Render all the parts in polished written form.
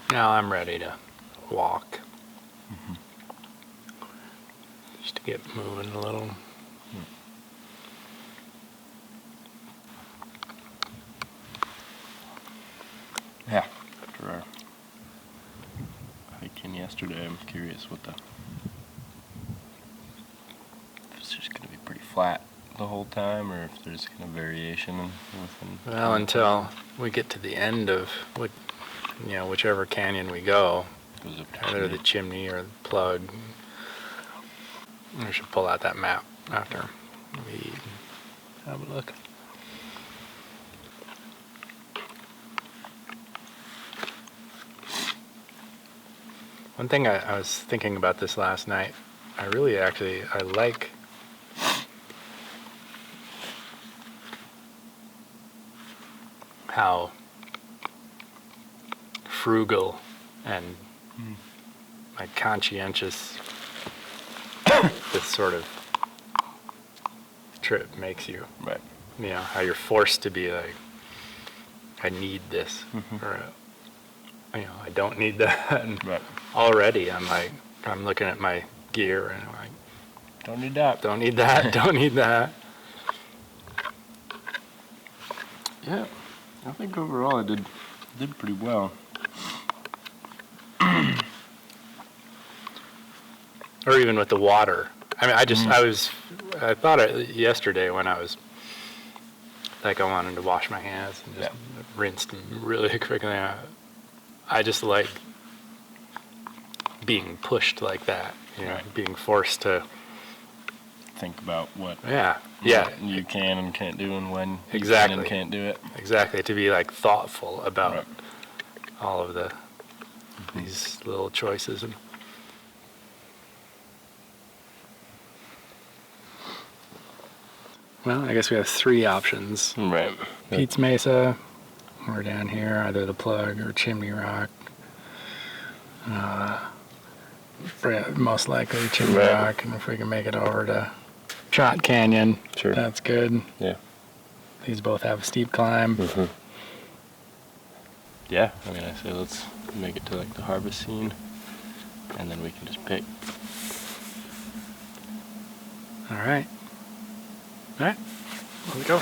Now I'm ready to walk. Just to get moving a little. Yeah. After our hike in yesterday, I'm curious if it's just going to be pretty flat the whole time, or if there's kind of variation within. Well, until we get to the end of whichever canyon we go, Goes up to either the chimney or the plug. We should pull out that map after we have a look. One thing I was thinking about this last night, I like how frugal and like conscientious this sort of trip makes you. Right. You know, how you're forced to be like, I need this, or I don't need that. And right. Already I'm looking at my gear and I'm like, don't need that. Don't need that. Don't need that. Yeah, I think overall I did pretty well. Or even with the water. I mean, I thought it yesterday when I was like I wanted to wash my hands and just rinsed them really quickly. I just like being pushed like that, being forced to think about what you can and can't do, and when you can and can't do it. Exactly, to be like thoughtful about all of these little choices. And well, I guess we have three options. Right. Pete's Mesa, we're down here, either the plug or Chimney Rock. Most likely Chimney Rock, and if we can make it over to Trot Canyon, that's good. Yeah. These both have a steep climb. Yeah, I mean, I say let's make it to like the harvest scene, and then we can just pick. All right, let's go.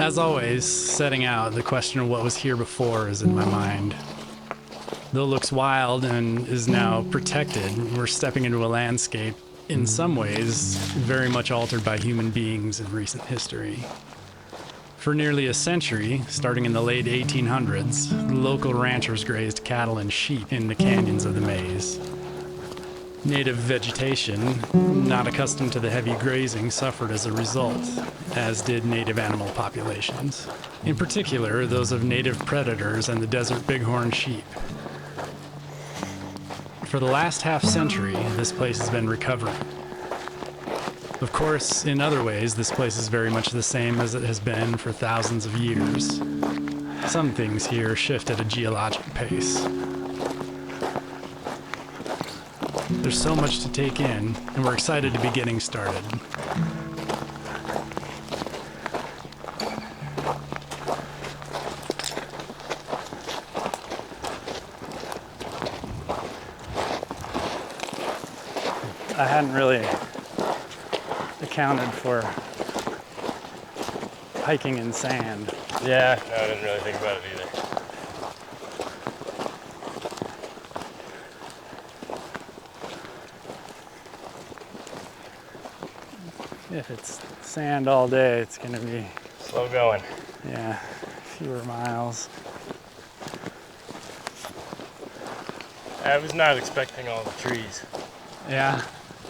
As always, setting out, the question of what was here before is in my mind. Though it looks wild and is now protected, we're stepping into a landscape, in some ways, very much altered by human beings in recent history. For nearly a century, starting in the late 1800s, local ranchers grazed cattle and sheep in the canyons of the maze. Native vegetation, not accustomed to the heavy grazing, suffered as a result, as did native animal populations. In particular, those of native predators and the desert bighorn sheep. For the last half-century, this place has been recovering. Of course, in other ways, this place is very much the same as it has been for thousands of years. Some things here shift at a geologic pace. There's so much to take in, and we're excited to be getting started. I hadn't really accounted for hiking in sand. Yeah, no, I didn't really think about it either. If it's sand all day, it's going to be slow going. Yeah, fewer miles. I was not expecting all the trees. Yeah.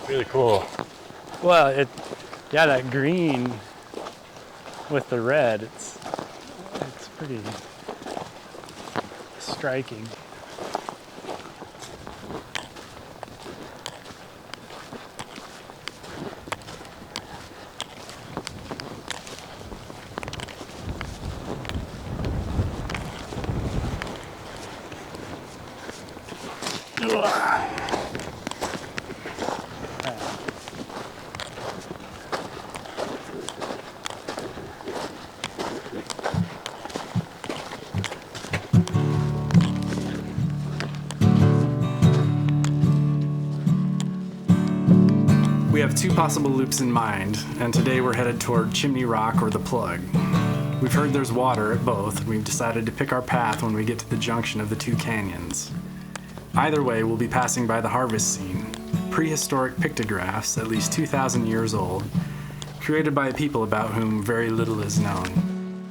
Really cool. Well, that green with the red, it's pretty striking. We have two possible loops in mind, and today we're headed toward Chimney Rock or the Plug. We've heard there's water at both, and we've decided to pick our path when we get to the junction of the two canyons. Either way, we'll be passing by the harvest scene, prehistoric pictographs at least 2,000 years old, created by a people about whom very little is known.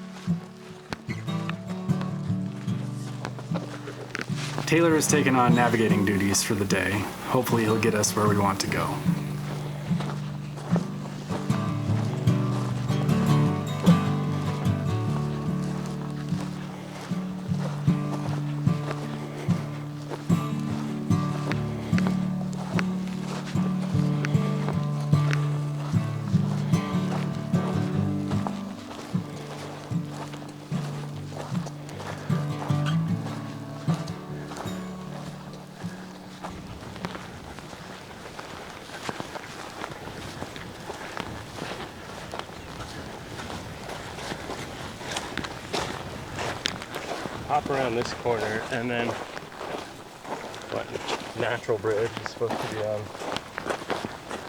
Taylor has taken on navigating duties for the day. Hopefully he'll get us where we want to go. Hop around this corner, and then what natural bridge is supposed to be on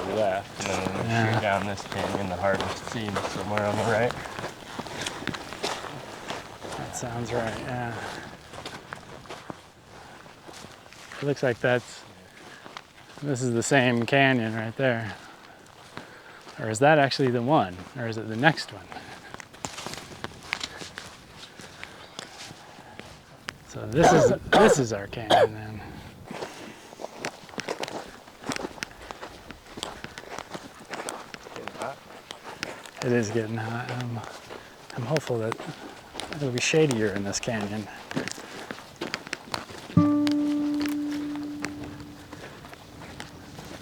the left, and then shoot down this canyon. The harvest scene somewhere on the right. That sounds right. Yeah. It looks like this is the same canyon right there. Or is that actually the one? Or is it the next one? So this is our canyon then. Getting hot. It is getting hot. I'm hopeful that it'll be shadier in this canyon.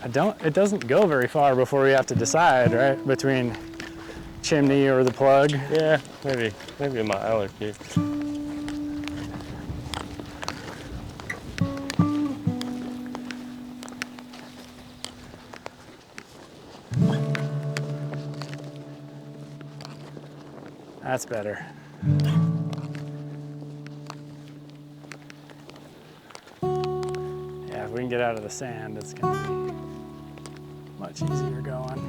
It doesn't go very far before we have to decide, right? Between Chimney or the Plug. Yeah, maybe a mile or two. That's better. Yeah, if we can get out of the sand, it's gonna be much easier going.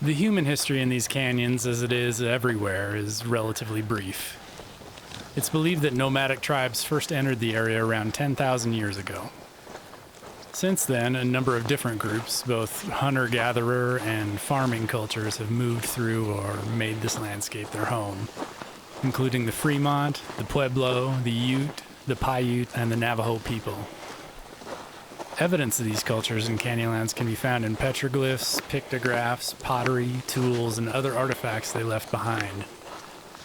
The human history in these canyons, as it is everywhere, is relatively brief. It's believed that nomadic tribes first entered the area around 10,000 years ago. Since then, a number of different groups, both hunter-gatherer and farming cultures, have moved through or made this landscape their home, including the Fremont, the Pueblo, the Ute, the Paiute, and the Navajo people. Evidence of these cultures in Canyonlands can be found in petroglyphs, pictographs, pottery, tools, and other artifacts they left behind.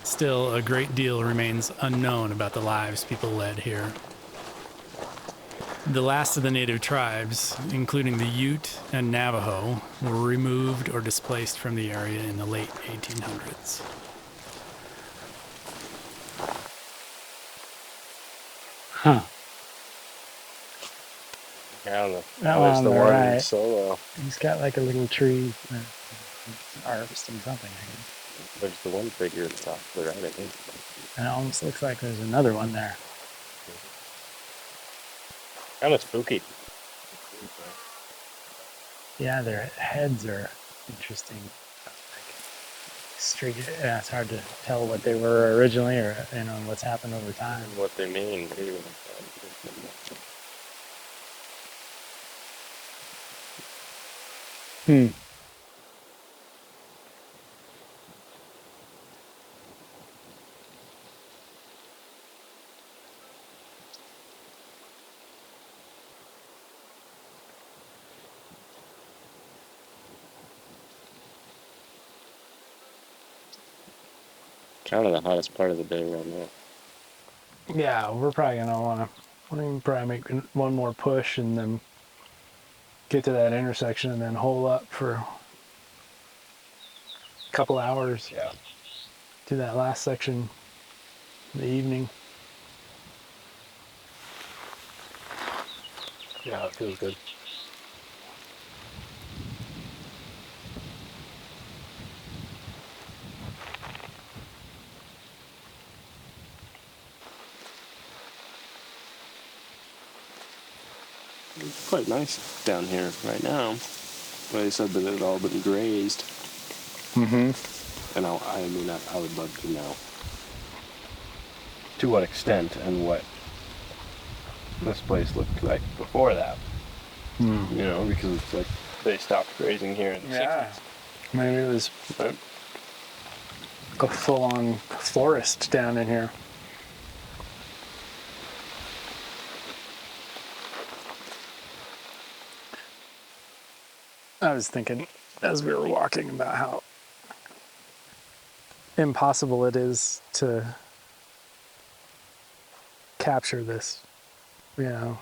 Still, a great deal remains unknown about the lives people led here. The last of the native tribes, including the Ute and Navajo, were removed or displaced from the area in the late 1800s. Huh. Yeah, that was the one right. Solo. He's got like a little tree harvesting something. There's the one figure at the top of the right, I think. And it almost looks like there's another one there. Kind of spooky. Yeah, their heads are interesting. Streak. Yeah, it's hard to tell what they were originally, or what's happened over time. What they mean. Too. Hmm. Kind of the hottest part of the day right now. Yeah, we're probably gonna wanna probably make one more push and then get to that intersection and then hole up for a couple hours. Yeah. Do that last section in the evening. Yeah, it feels good. It's quite nice down here right now. They said that it had all been grazed. Mm-hmm. And I would love to know to what extent and what this place looked like before that. Mm. You know, because it's like they stopped grazing here in the 60s. Maybe it was Right? a full-on forest down in here. I was thinking as we were walking about how impossible it is to capture this. You know,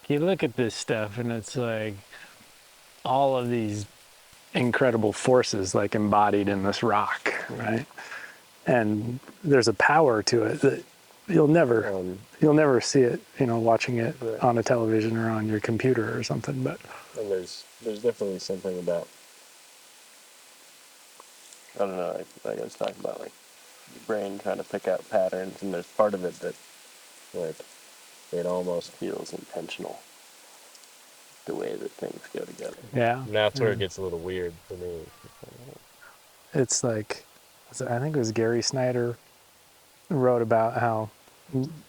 you look at this stuff and it's like all of these incredible forces like embodied in this rock, right? And there's a power to it that you'll never see it, you know, watching it on a television or on your computer or something. But And there's definitely something about, I don't know, like I was talking about, like your brain trying to pick out patterns, and there's part of it that, like, it almost feels intentional, the way that things go together. yeah, And that's where it gets a little weird for me. it's like, I think it was Gary Snyder wrote about how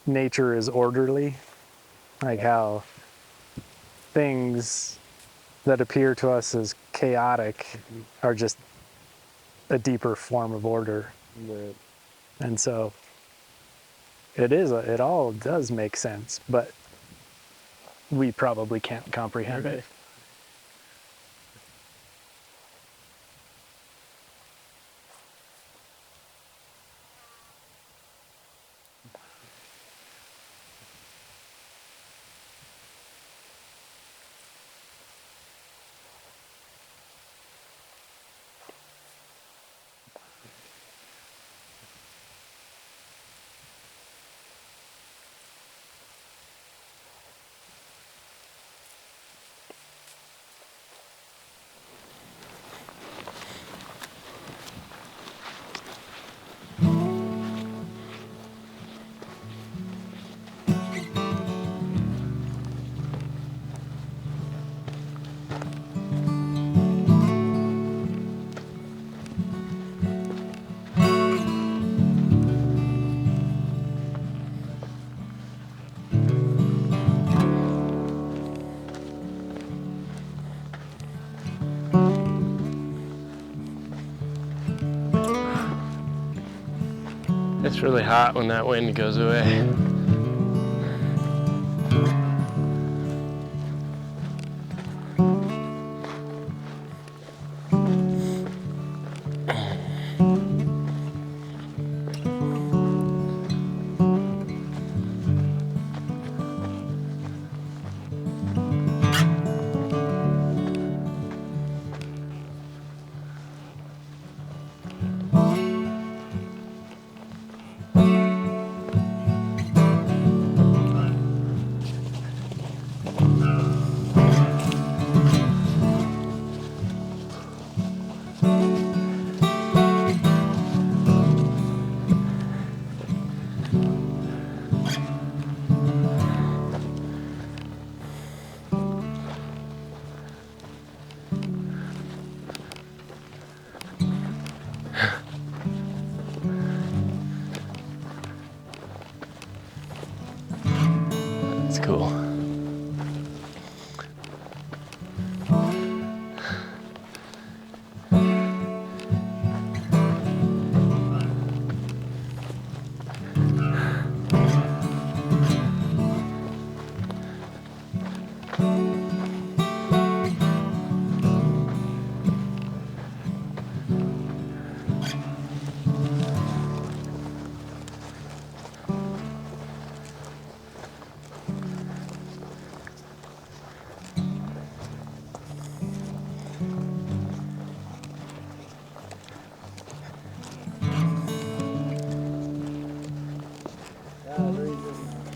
nature is orderly, like how things that appear to us as chaotic are just a deeper form of order. Right. And so it all does make sense, but we probably can't comprehend it. It's really hot when that wind goes away.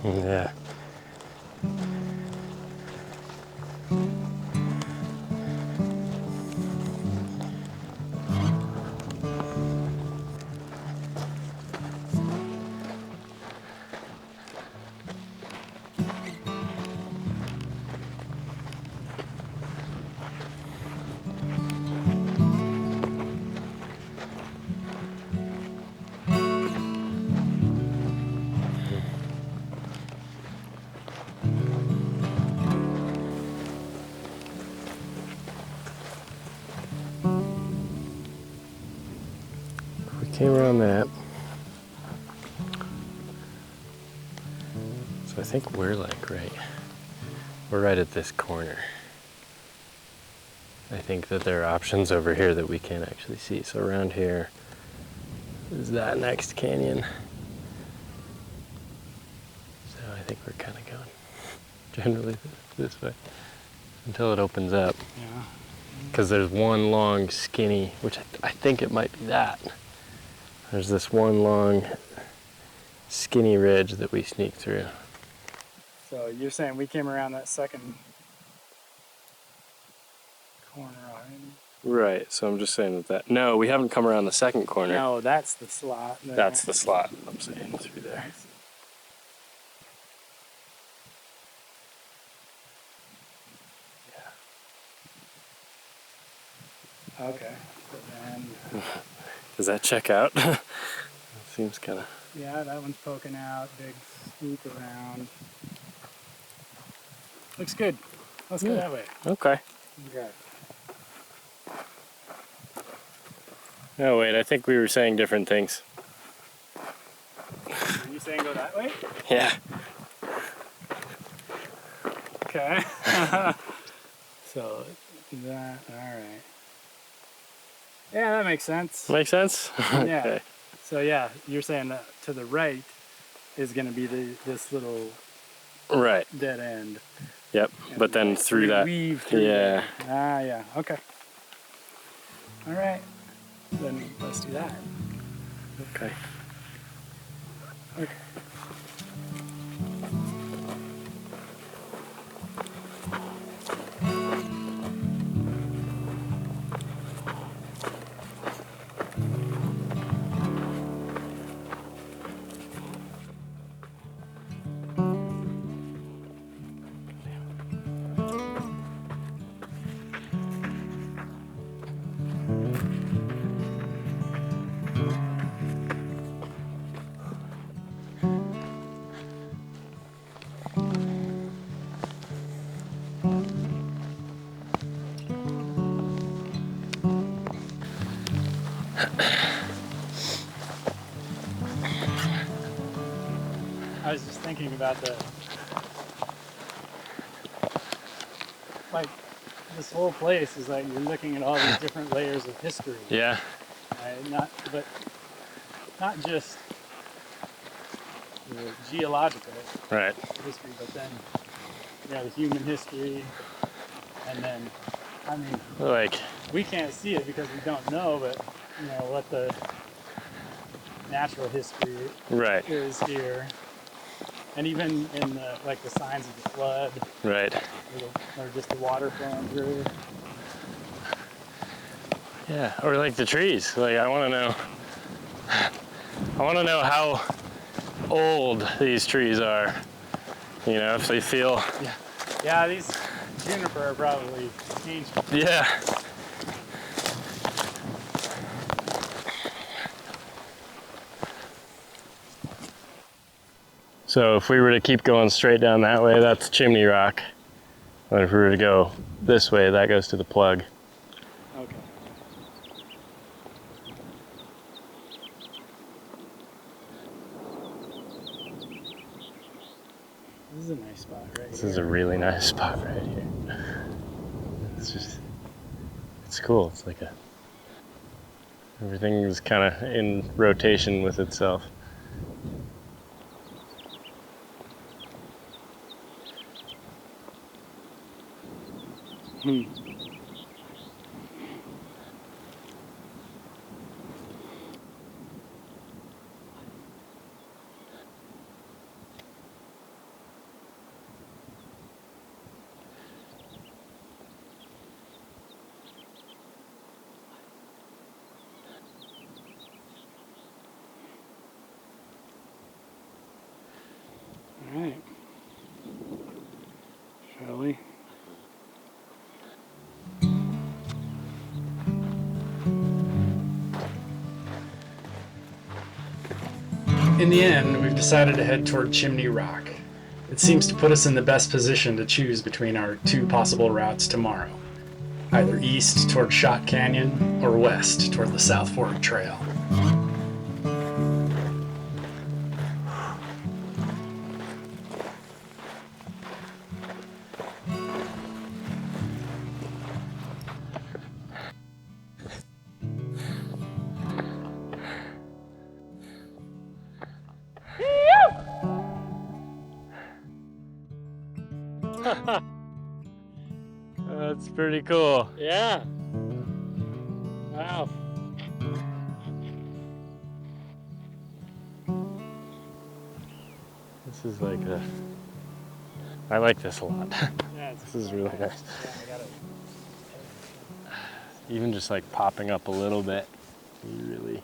Yeah. We came around that. So I think we're like we're right at this corner. I think that there are options over here that we can't actually see. So around here is that next canyon. So I think we're kind of going generally this way until it opens up. Yeah. Because there's one long skinny, which I think it might be that. There's this one long skinny ridge that we sneak through. So you're saying we came around that second corner already? Right, so I'm just saying that. No, we haven't come around the second corner. No, that's the slot there. That's the slot I'm saying through there. Okay. But then, Does that check out? It seems kind of. yeah, that one's poking out. Big swoop around. Looks good. Let's go that way. Okay. Okay. No, wait, I think we were saying different things. Are you saying go that way? Yeah. Okay. So that, all right. Yeah, that makes sense. Make sense? Yeah. Okay. So yeah, you're saying that to the right is going to be this little Right. dead end. Yep. And But then like through that. weave through Yeah. there. Ah, yeah. Okay. All right. Then let's do that. Okay. Okay. I was just thinking about like this whole place is like you're looking at all these different layers of history. Yeah. Right? Not just the geological Right. history, but then the human history, and then I mean Like. we can't see it because we don't know, but what the natural history Right. is here. And even in the signs of the flood, Right. or just the water flowing through. Yeah. Or like the trees. Like I want to know how old these trees are. If they feel. Yeah, these juniper are probably ancient. Yeah. So if we were to keep going straight down that way, that's Chimney Rock. And if we were to go this way, that goes to the plug. Okay. This is a nice spot right This here. is a really nice spot right here. It's cool. It's like everything is kind of in rotation with itself. In the end, we've decided to head toward Chimney Rock. It seems to put us in the best position to choose between our two possible routes tomorrow. Either east toward Shot Canyon or west toward the South Fork Trail. That's pretty cool. Yeah. Wow. This is like I like this a lot. Yeah, This is really nice. Yeah, I got it. Even just like popping up a little bit, you really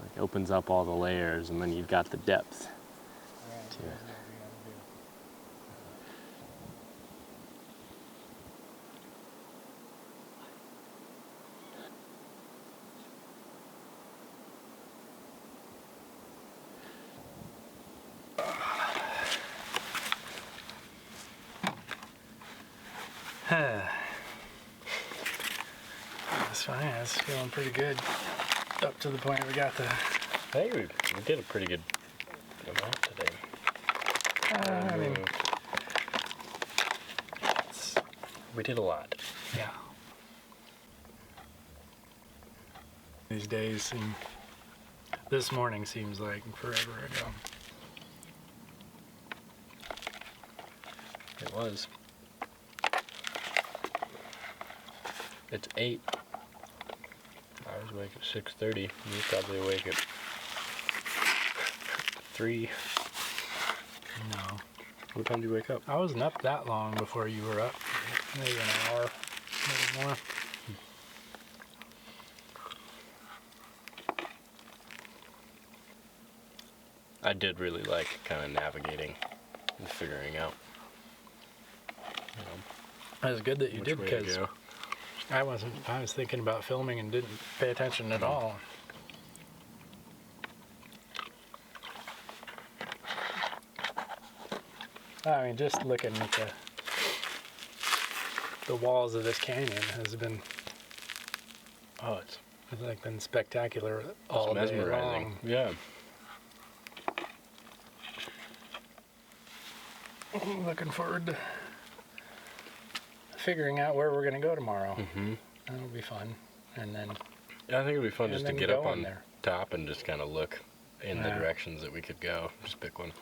like opens up all the layers, and then you've got the depth to it. That's fine. It's feeling pretty good. Up to the point we got the. I think we did a pretty good amount today. I mean, We did a lot. yeah. These days seem. This morning seems like forever ago. It was. It's 8. I was awake at 6:30. You're probably awake at 3. No. What time did you wake up? I wasn't up that long before you were up. Maybe an hour, maybe more. I did really like kind of navigating and figuring out It was good that you which did way to because go. I wasn't. I was thinking about filming and didn't pay attention at all. I mean, just looking at the walls of this canyon has been. Oh, it's like been spectacular all It's day mesmerizing. long. Yeah. Looking forward to figuring out where we're gonna go tomorrow. Mm-hmm. That'll be fun, and then Yeah, I think it'd be fun And just to then get up go on on there. top and just kind of look in the Yeah. directions that we could go. Just pick one.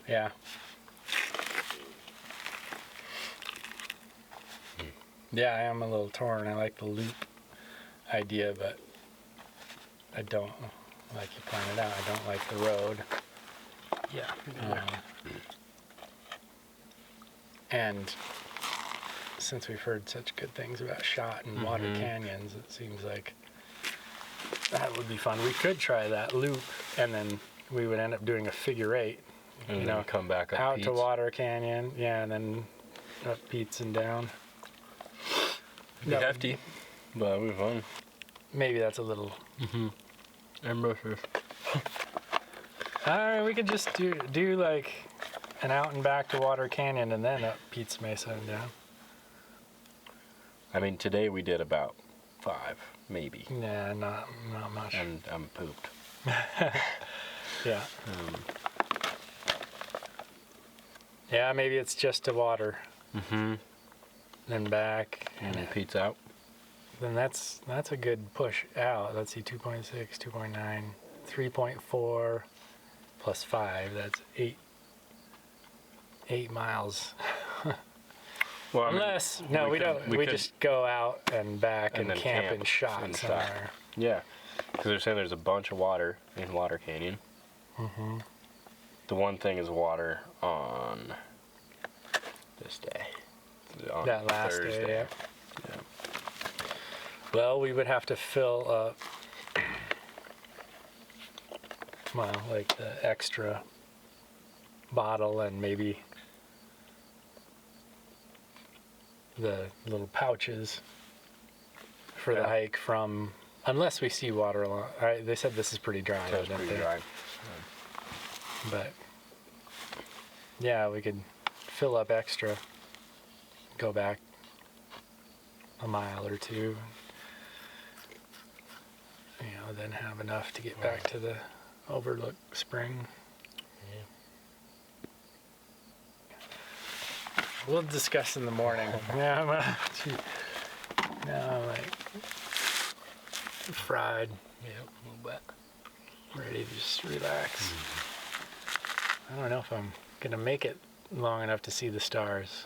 yeah. Yeah, I am a little torn. I like the loop idea, but I don't, like you pointed out, I don't like the road. Yeah. And since we've heard such good things about Shot and Water Canyons, it seems like that would be fun. We could try that loop, and then we would end up doing a figure 8. And you then know, come back up out Pete's. to Water Canyon, yeah, and then up Pete's and down. Be That would- hefty, but it'd be fun. Maybe that's a little. Ambitious. All right, we could just do like an out and back to Water Canyon and then up Pete's Mesa and down. I mean, today we did about 5, maybe, Nah, not much. and I'm pooped. Yeah. Yeah, maybe it's just to water, Mm-hmm. then back, And then Pete's out. then that's a good push out. Let's see, 2.6, 2.9, 3.4 plus 5. That's 8 miles. Well, I mean, Unless no, we could- don't. we We could- just go out and back And and then camp camp in Shot in Shot. somewhere. Yeah, because they're saying there's a bunch of water in Water Canyon. Mm-hmm. The one thing is water on this day. On That last Thursday. day, yeah. Yeah. Well, we would have to fill up. Well, like the extra bottle and maybe the little pouches for the Yeah. hike from Unless we see water along. They said this is pretty dry. That's didn't pretty they? dry. But yeah, we could fill up extra, go back a mile or two, then have enough to get back to the Overlook Spring. Yeah. We'll discuss in the morning. Yeah, I'm like fried, Yeah, a little bit. ready to just relax. I don't know if I'm gonna make it long enough to see the stars.